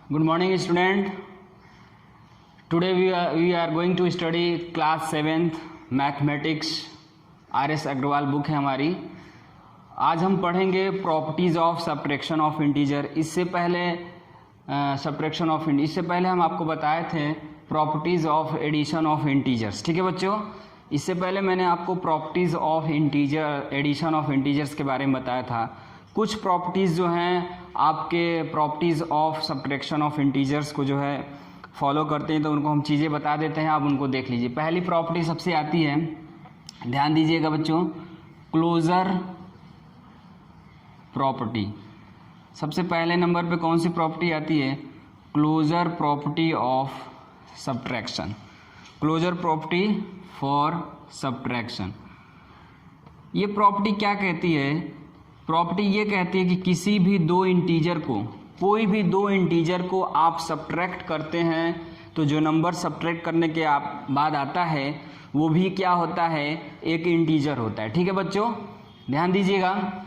Good morning, student. Today we are going to study class 7th mathematics. RS Agarwal book है हमारी। आज हम पढ़ेंगे properties of subtraction of integer. इससे पहले हम आपको बताए थे properties of addition of integers. ठीक है बच्चों, इससे पहले मैंने आपको properties of integer addition of integers के बारे में बताया था। कुछ प्रॉपर्टीज़ जो हैं आपके properties of subtraction of integers को जो है फॉलो करते हैं, तो उनको हम चीज़ें बता देते हैं, आप उनको देख लीजिए। पहली प्रॉपर्टी सबसे आती है, ध्यान दीजिएगा बच्चों, क्लोजर प्रॉपर्टी। सबसे पहले नंबर पे कौन सी प्रॉपर्टी आती है? Closure property of subtraction. Closure property for subtraction. ये प्रॉपर्टी क्या कहती है? प्रॉपर्टी ये कहती है कि किसी भी दो इंटीजर को, कोई भी दो इंटीजर को आप सब्ट्रैक्ट करते हैं तो जो नंबर सब्ट्रैक्ट करने के बाद आता है वो भी क्या होता है? एक इंटीजर होता है। ठीक है बच्चों, ध्यान दीजिएगा।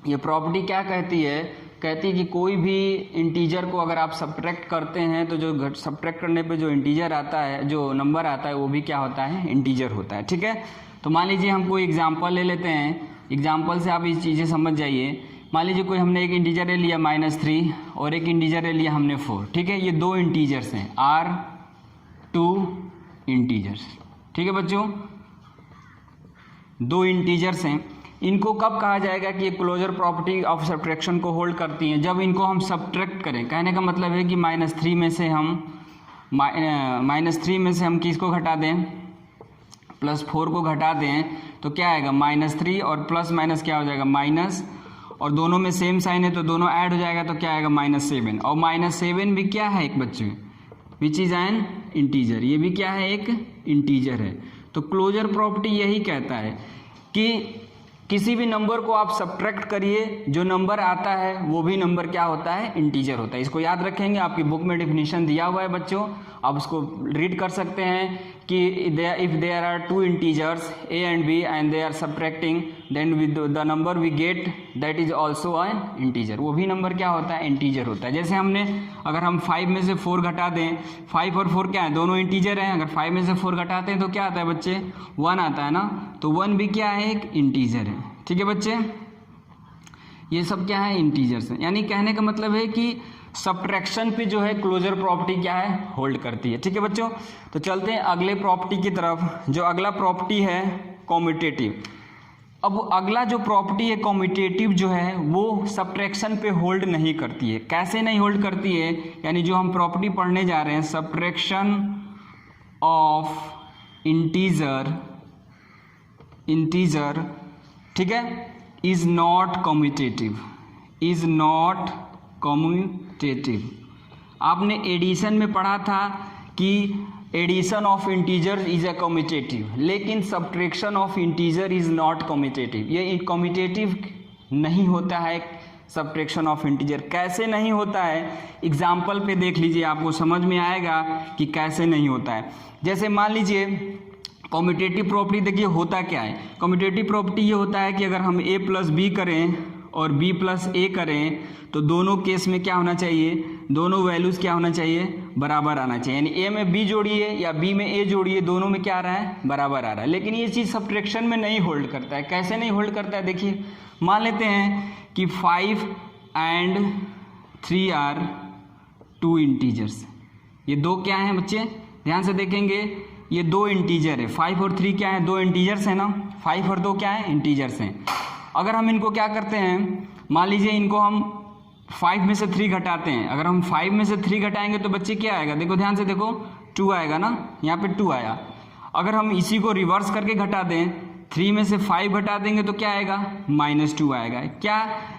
ये प्रॉपर्टी क्या कहती है? कहती है कि कोई भी इंटीजर को अगर आप सब्ट्रैक्ट करते हैं तो जो सब्ट्रैक्ट करने पे जो इंटीजर आता है, जो नंबर आता है, वो भी क्या होता है? इंटीजर होता है। ठीक है, तो मान लीजिए हम कोई एग्जांपल ले लेते हैं। एग्जांपल से आप ये चीज़ें समझ जाइए। मान लीजिए कोई हमने एक इंटीजर ले लिया -3 और एक इंटीजर ले लिया हमने 4। ठीक है, ये दो इंटीजर्स हैं, आर 2 इंटीजर्स। ठीक है बच्चों, दो इंटीजर्स हैं। इनको कब कहा जाएगा कि ये क्लोजर प्रॉपर्टी ऑफ सब्ट्रैक्शन को होल्ड करती हैं? जब इनको हम सब्ट्रैक्ट करें। कहने का मतलब है कि -3 में से हम किसको घटा दें? +4 को घटा दें तो क्या आएगा? -3 और प्लस माइनस क्या हो जाएगा? माइनस, और दोनों में सेम साइन है तो दोनों ऐड हो जाएगा तो क्या आएगा? -7। और -7 भी क्या है? एक बच्चे विच इज एन इंटीजर। ये भी क्या है? एक इंटीजर है। तो क्लोजर प्रॉपर्टी यही कहता है कि किसी भी नंबर को आप सब्ट्रैक्ट करिए, जो नंबर आता है वो भी नंबर क्या होता है? इंटीजर होता है। इसको याद रखेंगे, आपकी बुक में डेफिनेशन दिया हुआ है बच्चों, आप उसको रीड कर सकते हैं कि if there are two integers a and b and they are subtracting, then with the number we get that is also an integer। वो भी नंबर क्या होता है? इंटीजर होता है। जैसे हमने अगर हम 5 में से 4 घटा दें, 5 और 4 क्या है? दोनों इंटीजर हैं। अगर 5 में से 4 घटाते हैं तो क्या आता है बच्चे? 1 आता है ना। तो 1 भी क्या है? एक इंटीजर है। ठीक है बच्चे, ये सब क्या है? इंटीजर्स हैं। यानी कहने का मतलब है कि सब्ट्रैक्शन पे जो है क्लोजर प्रॉपर्टी क्या है? होल्ड करती है। ठीक है बच्चों, तो चलते हैं अगले प्रॉपर्टी की तरफ। जो अगला प्रॉपर्टी है कॉम्यूटेटिव। अब अगला जो प्रॉपर्टी है कॉम्यूटेटिव जो है वो सब्ट्रैक्शन पे होल्ड नहीं करती है। कैसे नहीं होल्ड करती है? यानी जो हम प्रॉपर्टी पढ़ने जा रहे हैं, सब्ट्रैक्शन ऑफ इंटीजर, ठीक है, is not commutative. Is not commutative. आपने एडिशन में पढ़ा था कि addition of integer is a commutative, लेकिन subtraction of integer is not commutative. ये कॉम्यूटेटिव नहीं होता है सब्ट्रैक्शन ऑफ इंटीजर। कैसे नहीं होता है? एग्जाम्पल पे देख लीजिए, आपको समझ में आएगा कि कैसे नहीं होता है। जैसे मान लीजिए कॉम्यूटेटिव प्रॉपर्टी, देखिए होता क्या है। कॉम्यूटेटिव प्रॉपर्टी ये होता है कि अगर हम a + b करें और b + a करें तो दोनों केस में क्या होना चाहिए? दोनों वैल्यूज़ क्या होना चाहिए? बराबर आना चाहिए। यानी a में b जोड़िए या b में a जोड़िए, दोनों में क्या आ रहा है? बराबर आ रहा है। लेकिन ये चीज़ सब्ट्रैक्शन में नहीं होल्ड करता है। कैसे नहीं होल्ड करता है? देखिए, मान लेते हैं कि 5 and 3 आर 2 इंटीजर्स। ये दो क्या हैं बच्चे? ध्यान से देखेंगे, ये दो इंटीजर है। 5 और 3 क्या है? दो इंटीजर्स है ना। 5 और 2 क्या है? इंटीजर्स हैं। अगर हम इनको क्या करते हैं, मान लीजिए इनको हम 5 में से 3 घटाते हैं। अगर हम 5 में से 3 घटाएंगे तो बच्चे क्या आएगा? देखो ध्यान से देखो, 2 आएगा ना, यहाँ पे 2 आया। अगर हम इसी को रिवर्स करके घटा दें, 3 में से 5 घटा देंगे तो क्या आएगा? -2 आएगा। क्या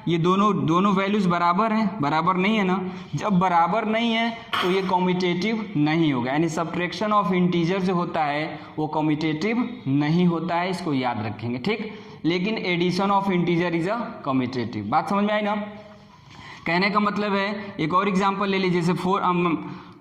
ये दोनों वैल्यूज़ बराबर हैं? बराबर नहीं है ना। जब बराबर नहीं है तो ये कॉम्यूटेटिव नहीं होगा। यानी सब्ट्रैक्शन ऑफ इंटीजर जो होता है वो कॉम्यूटेटिव नहीं होता है, इसको याद रखेंगे। ठीक, लेकिन addition of integer is a commutative. बात समझ में आई ना? कहने का मतलब है, एक और एग्जांपल ले लीजिए। जैसे 4,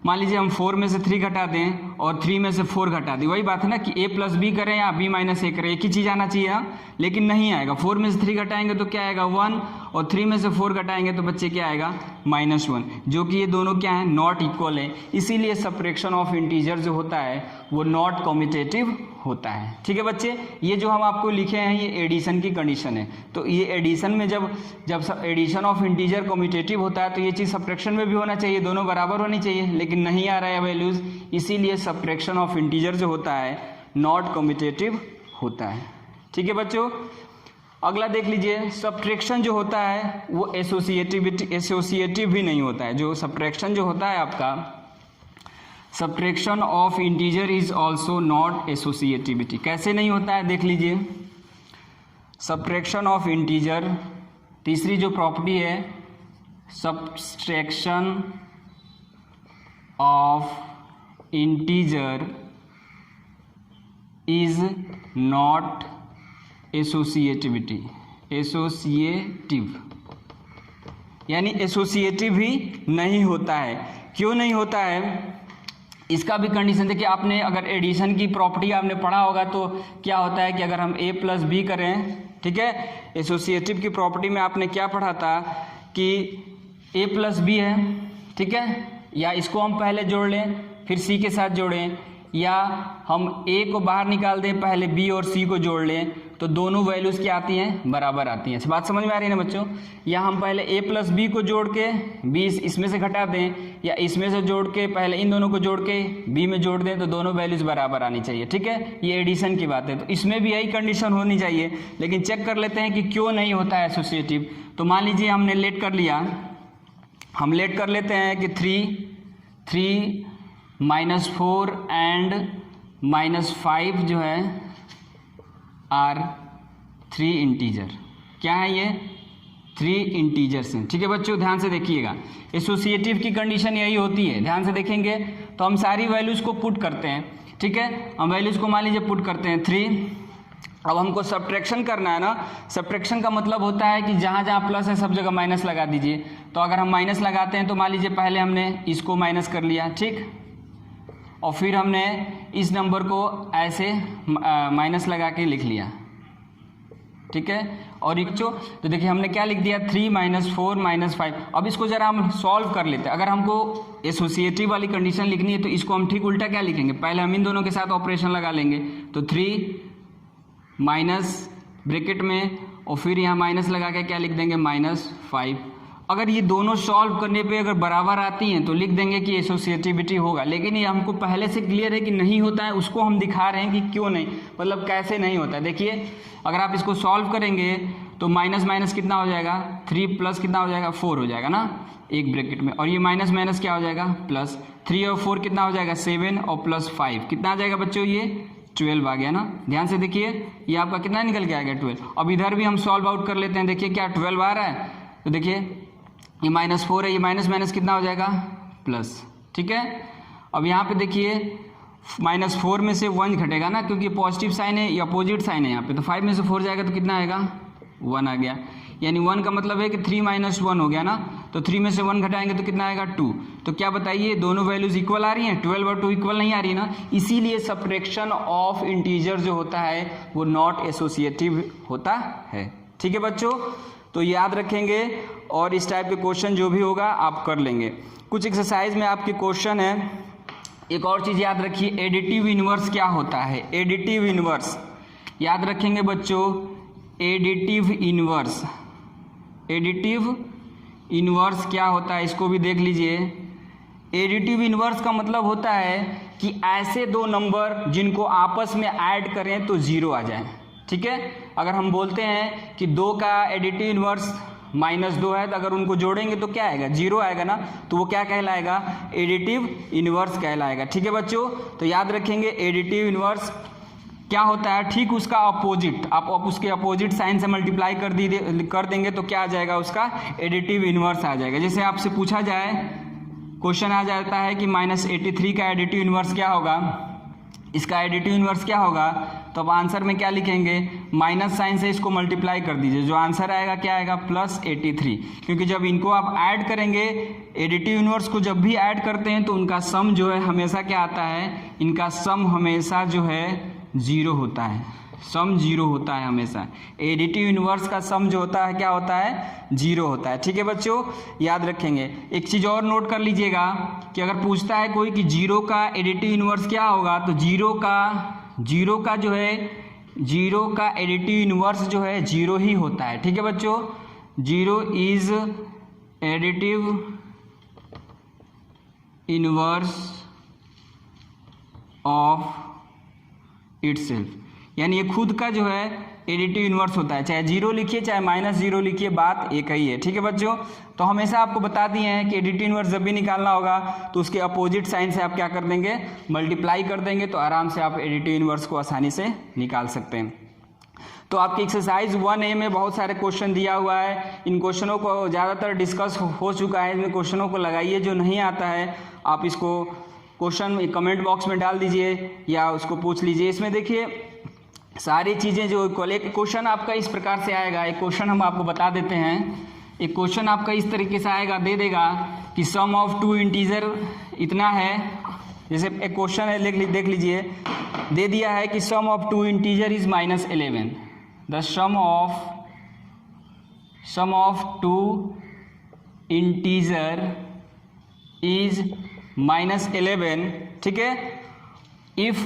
मान लीजिए हम 4 में से 3 घटा दें और 3 में से 4 घटा दें। वही बात है ना कि a + b करें या b - a करें, एक ही चीज़ आना चाहिए ना, लेकिन नहीं आएगा। 4 में से 3 घटाएंगे तो क्या आएगा? 1, और 3 में से 4 घटाएंगे तो बच्चे क्या आएगा -1, जो कि ये दोनों क्या है नॉट इक्वल है, इसीलिए सब्ट्रैक्शन ऑफ इंटीजर जो होता है वो नॉट कम्यूटेटिव होता है। ठीक है बच्चे, ये जो हम आपको लिखे हैं ये एडिशन की कंडीशन है। तो ये एडिशन में जब एडिशन ऑफ इंटीजर कम्यूटेटिव होता है तो ये चीज़ सब्ट्रैक्शन में भी होना चाहिए, दोनों बराबर होनी चाहिए, लेकिन नहीं आ रहा है वैल्यूज़, इसीलिए सब्ट्रैक्शन ऑफ इंटीजर जो होता है नॉट कम्यूटेटिव होता है। ठीक है बच्चों, अगला देख लीजिए, सब्ट्रैक्शन जो होता है वो एसोसिएटिव भी नहीं होता है। जो सब्ट्रैक्शन जो होता है आपका, subtraction of integer is also not associativity. कैसे नहीं होता है देख लीजिए, सब्ट्रैक्शन ऑफ इंटीजर, तीसरी जो प्रॉपर्टी है subtraction of integer is not associativity, associative यानी एसोसिएटिव भी नहीं होता है। क्यों नहीं होता है इसका भी कंडीशन देखिए, आपने अगर एडिशन की प्रॉपर्टी आपने पढ़ा होगा तो क्या होता है कि अगर हम a प्लस बी करें, ठीक है, एसोसिएटिव की प्रॉपर्टी में आपने क्या पढ़ा था कि a प्लस बी है, ठीक है, या इसको हम पहले जोड़ लें फिर c के साथ जोड़ें, या हम a को बाहर निकाल दें पहले b और c को जोड़ लें, तो दोनों वैल्यूज़ क्या आती हैं बराबर आती हैं। बात समझ में आ रही है ना बच्चों, या हम पहले a प्लस बी को जोड़ के b इसमें से घटा दें, या इसमें से जोड़ के पहले इन दोनों को जोड़ के b में जोड़ दें, तो दोनों वैल्यूज़ बराबर आनी चाहिए। ठीक है, ये एडिशन की बात है, तो इसमें भी यही कंडीशन होनी चाहिए। लेकिन चेक कर लेते हैं कि क्यों नहीं होता है एसोसिएटिव। तो मान लीजिए हमने लेट कर लिया, हम लेट कर लेते हैं कि 3 -4 एंड -5 जो है आर 3 इंटीजर। क्या है ये 3 इंटीजर्स हैं। ठीक है बच्चों, ध्यान से देखिएगा, एसोसिएटिव की कंडीशन यही होती है। ध्यान से देखेंगे तो हम सारी वैल्यूज़ को पुट करते हैं, ठीक है, हम वैल्यूज़ को मान लीजिए पुट करते हैं 3। अब हमको सब्ट्रैक्शन करना है ना, सब्ट्रैक्शन का मतलब होता है कि जहाँ जहाँ प्लस है सब जगह माइनस लगा दीजिए। तो अगर हम माइनस लगाते हैं तो मान लीजिए पहले हमने इसको माइनस कर लिया, ठीक, और फिर हमने इस नंबर को ऐसे माइनस लगा के लिख लिया, ठीक है, और एक तो देखिए हमने क्या लिख दिया 3 -4 -5। अब इसको ज़रा हम सॉल्व कर लेते हैं। अगर हमको एसोसिएटिव वाली कंडीशन लिखनी है तो इसको हम ठीक उल्टा क्या लिखेंगे, पहले हम इन दोनों के साथ ऑपरेशन लगा लेंगे, तो 3 माइनस ब्रैकेट में और फिर यहाँ माइनस लगा के क्या लिख देंगे -5। अगर ये दोनों सॉल्व करने पे अगर बराबर आती हैं तो लिख देंगे कि एसोसिएटिविटी होगा। लेकिन ये हमको पहले से क्लियर है कि नहीं होता है, उसको हम दिखा रहे हैं कि क्यों नहीं, मतलब कैसे नहीं होता है। देखिए अगर आप इसको सॉल्व करेंगे तो माइनस माइनस कितना हो जाएगा 3 प्लस कितना हो जाएगा 4 हो जाएगा ना एक ब्रैकेट में, और ये माइनस माइनस क्या हो जाएगा प्लस, 3 और 4 कितना हो जाएगा 7 और प्लस 5 कितना आ जाएगा बच्चों, ये 12 आ गया ना। ध्यान से देखिए ये आपका कितना निकल के आ गया 12। अब इधर भी हम सॉल्व आउट कर लेते हैं, देखिए क्या 12 आ रहा है, तो देखिए ये -4 है, ये माइनस माइनस कितना हो जाएगा प्लस, ठीक है। अब यहाँ पे देखिए -4 में से 1 घटेगा ना, क्योंकि पॉजिटिव साइन है, ये अपोजिट साइन है यहाँ पे, तो 5 में से 4 जाएगा तो कितना आएगा 1 आ गया, यानी 1 का मतलब है कि 3 - 1 हो गया ना, तो 3 में से 1 घटाएंगे तो कितना आएगा 2। तो क्या बताइए दोनों वैल्यूज इक्वल आ रही हैं, 12 और 2 इक्वल नहीं आ रही ना, इसीलिए सब्ट्रैक्शन ऑफ इंटीजर जो होता है वो नॉट एसोसिएटिव होता है। ठीक है बच्चों, तो याद रखेंगे और इस टाइप के क्वेश्चन जो भी होगा आप कर लेंगे। कुछ एक्सरसाइज में आपके क्वेश्चन है। एक और चीज़ याद रखिए, एडिटिव इनवर्स क्या होता है, एडिटिव इनवर्स याद रखेंगे बच्चों, एडिटिव इनवर्स, एडिटिव इनवर्स क्या होता है इसको भी देख लीजिए। एडिटिव इनवर्स का मतलब होता है कि ऐसे दो नंबर जिनको आपस में ऐड करें तो 0 आ जाए। ठीक है, अगर हम बोलते हैं कि 2 का एडिटिव इनवर्स -2 है, तो अगर उनको जोड़ेंगे तो क्या आएगा 0 आएगा ना, तो वो क्या कहलाएगा एडिटिव इनवर्स कहलाएगा। ठीक है बच्चों, तो याद रखेंगे एडिटिव इनवर्स क्या होता है, ठीक उसका अपोजिट, आप उसके अपोजिट साइन से मल्टीप्लाई कर देंगे तो क्या आ जाएगा उसका एडिटिव इनवर्स आ जाएगा। जैसे आपसे पूछा जाए, क्वेश्चन आ जाता है कि -83 का एडिटिव इनवर्स क्या होगा, इसका एडिटिव इनवर्स क्या होगा, तो अब आंसर में क्या लिखेंगे, माइनस साइन से इसको मल्टीप्लाई कर दीजिए, जो आंसर आएगा क्या आएगा +83, क्योंकि जब इनको आप ऐड करेंगे, एडिटिव इनवर्स को जब भी ऐड करते हैं तो उनका सम जो है हमेशा क्या आता है, इनका सम हमेशा जो है 0 होता है। सम जीरो होता है हमेशा। एडिटिव इनवर्स का सम जो होता है क्या होता है, जीरो होता है। ठीक है बच्चों, याद रखेंगे। एक चीज़ और नोट कर लीजिएगा कि अगर पूछता है कोई कि जीरो का एडिटिव इनवर्स क्या होगा, तो जीरो का जो है, जीरो का एडिटिव इनवर्स जो है जीरो ही होता है। ठीक है बच्चों, zero is additive inverse of itself, यानी ये खुद का जो है एडिटिव इनवर्स होता है। चाहे जीरो लिखिए चाहे माइनस जीरो लिखिए, बात एक ही है। ठीक है बच्चों, तो हमेशा आपको बता दिए हैं कि एडिटिव इनवर्स जब भी निकालना होगा तो उसके अपोजिट साइन से आप क्या कर देंगे, मल्टीप्लाई कर देंगे, तो आराम से आप एडिटिव इनवर्स को आसानी से निकाल सकते हैं। तो आपकी एक्सरसाइज 1A में बहुत सारे क्वेश्चन दिया हुआ है। इन क्वेश्चनों को ज़्यादातर डिस्कस हो चुका है, इन क्वेश्चनों को लगाइए। जो नहीं आता है आप इसको क्वेश्चन कमेंट बॉक्स में डाल दीजिए या उसको पूछ लीजिए। इसमें देखिए सारी चीज़ें जो एक क्वेश्चन आपका इस प्रकार से आएगा। एक क्वेश्चन हम आपको बता देते हैं। एक क्वेश्चन आपका इस तरीके से आएगा, दे देगा कि सम ऑफ टू इंटीजर इतना है। जैसे एक क्वेश्चन है, देख लीजिए, दे दिया है कि sum of two integer is -11। The sum of two integer is -11। ठीक है, इफ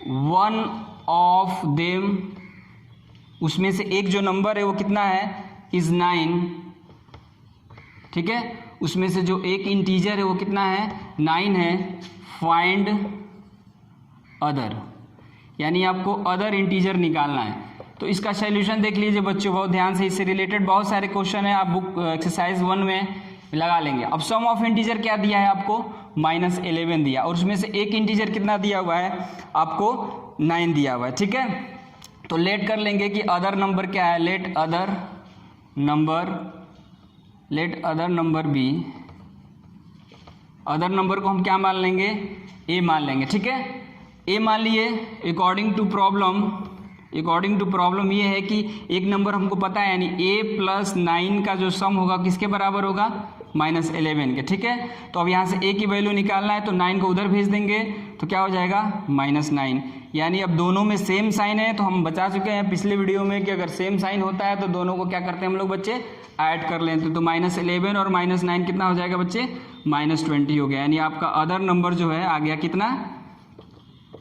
वन ऑफ देम, उसमें से एक जो नंबर है वो कितना है, इज 9। ठीक है, उसमें से जो एक इंटीजर है वो कितना है, 9 है। फाइंड अदर, यानी आपको अदर इंटीजर निकालना है। तो इसका सॉल्यूशन देख लीजिए बच्चों बहुत ध्यान से। इससे रिलेटेड बहुत सारे क्वेश्चन है, आप बुक एक्सरसाइज 1 में लगा लेंगे। अब सम ऑफ इंटीजर क्या दिया है आपको, -11 दिया, और उसमें से एक इंटीजर कितना दिया हुआ है आपको, 9 दिया हुआ है। ठीक है, तो लेट कर लेंगे कि अदर नंबर क्या है, let other number B. Other number को हम क्या मान लेंगे, ए मान लेंगे। ठीक है, ए मान लिए। अकॉर्डिंग टू प्रॉब्लम ये है कि एक नंबर हमको पता है, यानी a + 9 का जो सम होगा किसके बराबर होगा, -11 के। ठीक है, तो अब यहाँ से a की वैल्यू निकालना है, तो 9 को उधर भेज देंगे, तो क्या हो जाएगा, -9। यानी अब दोनों में सेम साइन है। तो हम बता चुके हैं पिछले वीडियो में कि अगर सेम साइन होता है तो दोनों को क्या करते हैं हम लोग बच्चे, ऐड कर लेते हैं। तो -11 और -9 कितना हो जाएगा बच्चे, -20 हो गया। यानी आपका अदर नंबर जो है आ गया कितना,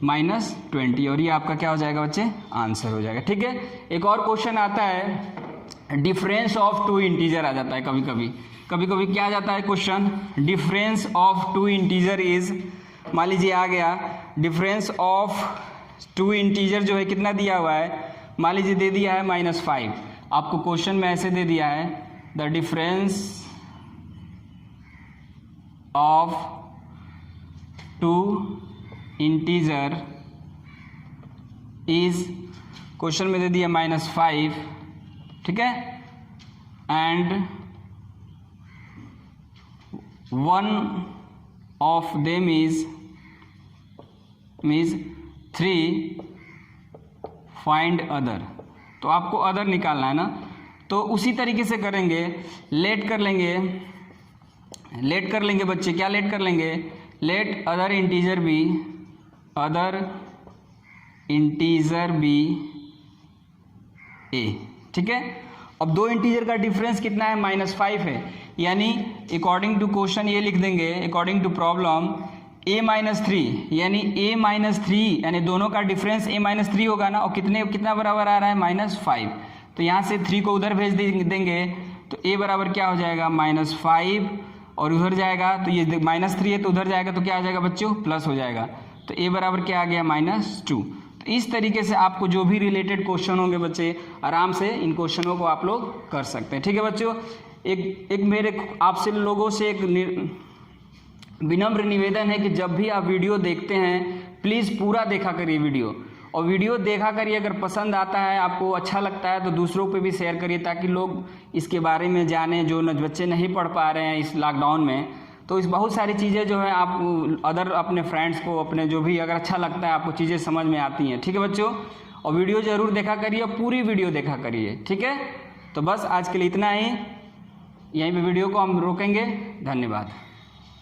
-20, और ये आपका क्या हो जाएगा बच्चे, आंसर हो जाएगा। ठीक है, एक और क्वेश्चन आता है, डिफरेंस ऑफ टू इंटीजर आ जाता है कभी कभी क्या आ जाता है question, difference of two integer is, मान लीजिए आ गया, डिफरेंस ऑफ टू इंटीजर जो है कितना दिया हुआ है, मान लीजिए दे दिया है -5। आपको क्वेश्चन में ऐसे दे दिया है, the difference of two integer is, question में दे दिया -5। ठीक है, and one of them is 3, find other. तो आपको अदर निकालना है ना, तो उसी तरीके से करेंगे, लेट कर लेंगे बच्चे, क्या लेट कर लेंगे, लेट अदर इंटीजर बी ए। ठीक है, अब दो इंटीजर का डिफरेंस कितना है, -5 है। यानी अकॉर्डिंग टू क्वेश्चन ये लिख देंगे, अकॉर्डिंग टू प्रॉब्लम a - 3, यानी a - 3, यानी दोनों का डिफरेंस a - 3 होगा ना, और कितना बराबर आ रहा है, -5। तो यहाँ से 3 को उधर भेज देंगे, तो a बराबर क्या हो जाएगा, -5, और उधर जाएगा तो ये -3 है, तो उधर जाएगा तो क्या आ जाएगा बच्चों, प्लस हो जाएगा। तो a बराबर क्या आ गया, -2। तो इस तरीके से आपको जो भी रिलेटेड क्वेश्चन होंगे बच्चे, आराम से इन क्वेश्चनों को आप लोग कर सकते हैं। ठीक है बच्चों, एक मेरे आपसे लोगों से एक विनम्र निवेदन है कि जब भी आप वीडियो देखते हैं प्लीज़ पूरा देखा करिए वीडियो, और वीडियो देखा करिए, अगर पसंद आता है, आपको अच्छा लगता है तो दूसरों पे भी शेयर करिए, ताकि लोग इसके बारे में जानें, जो बच्चे नहीं पढ़ पा रहे हैं इस लॉकडाउन में। तो इस बहुत सारी चीज़ें जो है आप अदर अपने फ्रेंड्स को, अपने जो भी अगर अच्छा लगता है आपको चीज़ें समझ में आती हैं। ठीक है बच्चों, और वीडियो ज़रूर देखा करिए, पूरी वीडियो देखा करिए। ठीक है, तो बस आज के लिए इतना ही, यहीं पे वीडियो को हम रोकेंगे। धन्यवाद।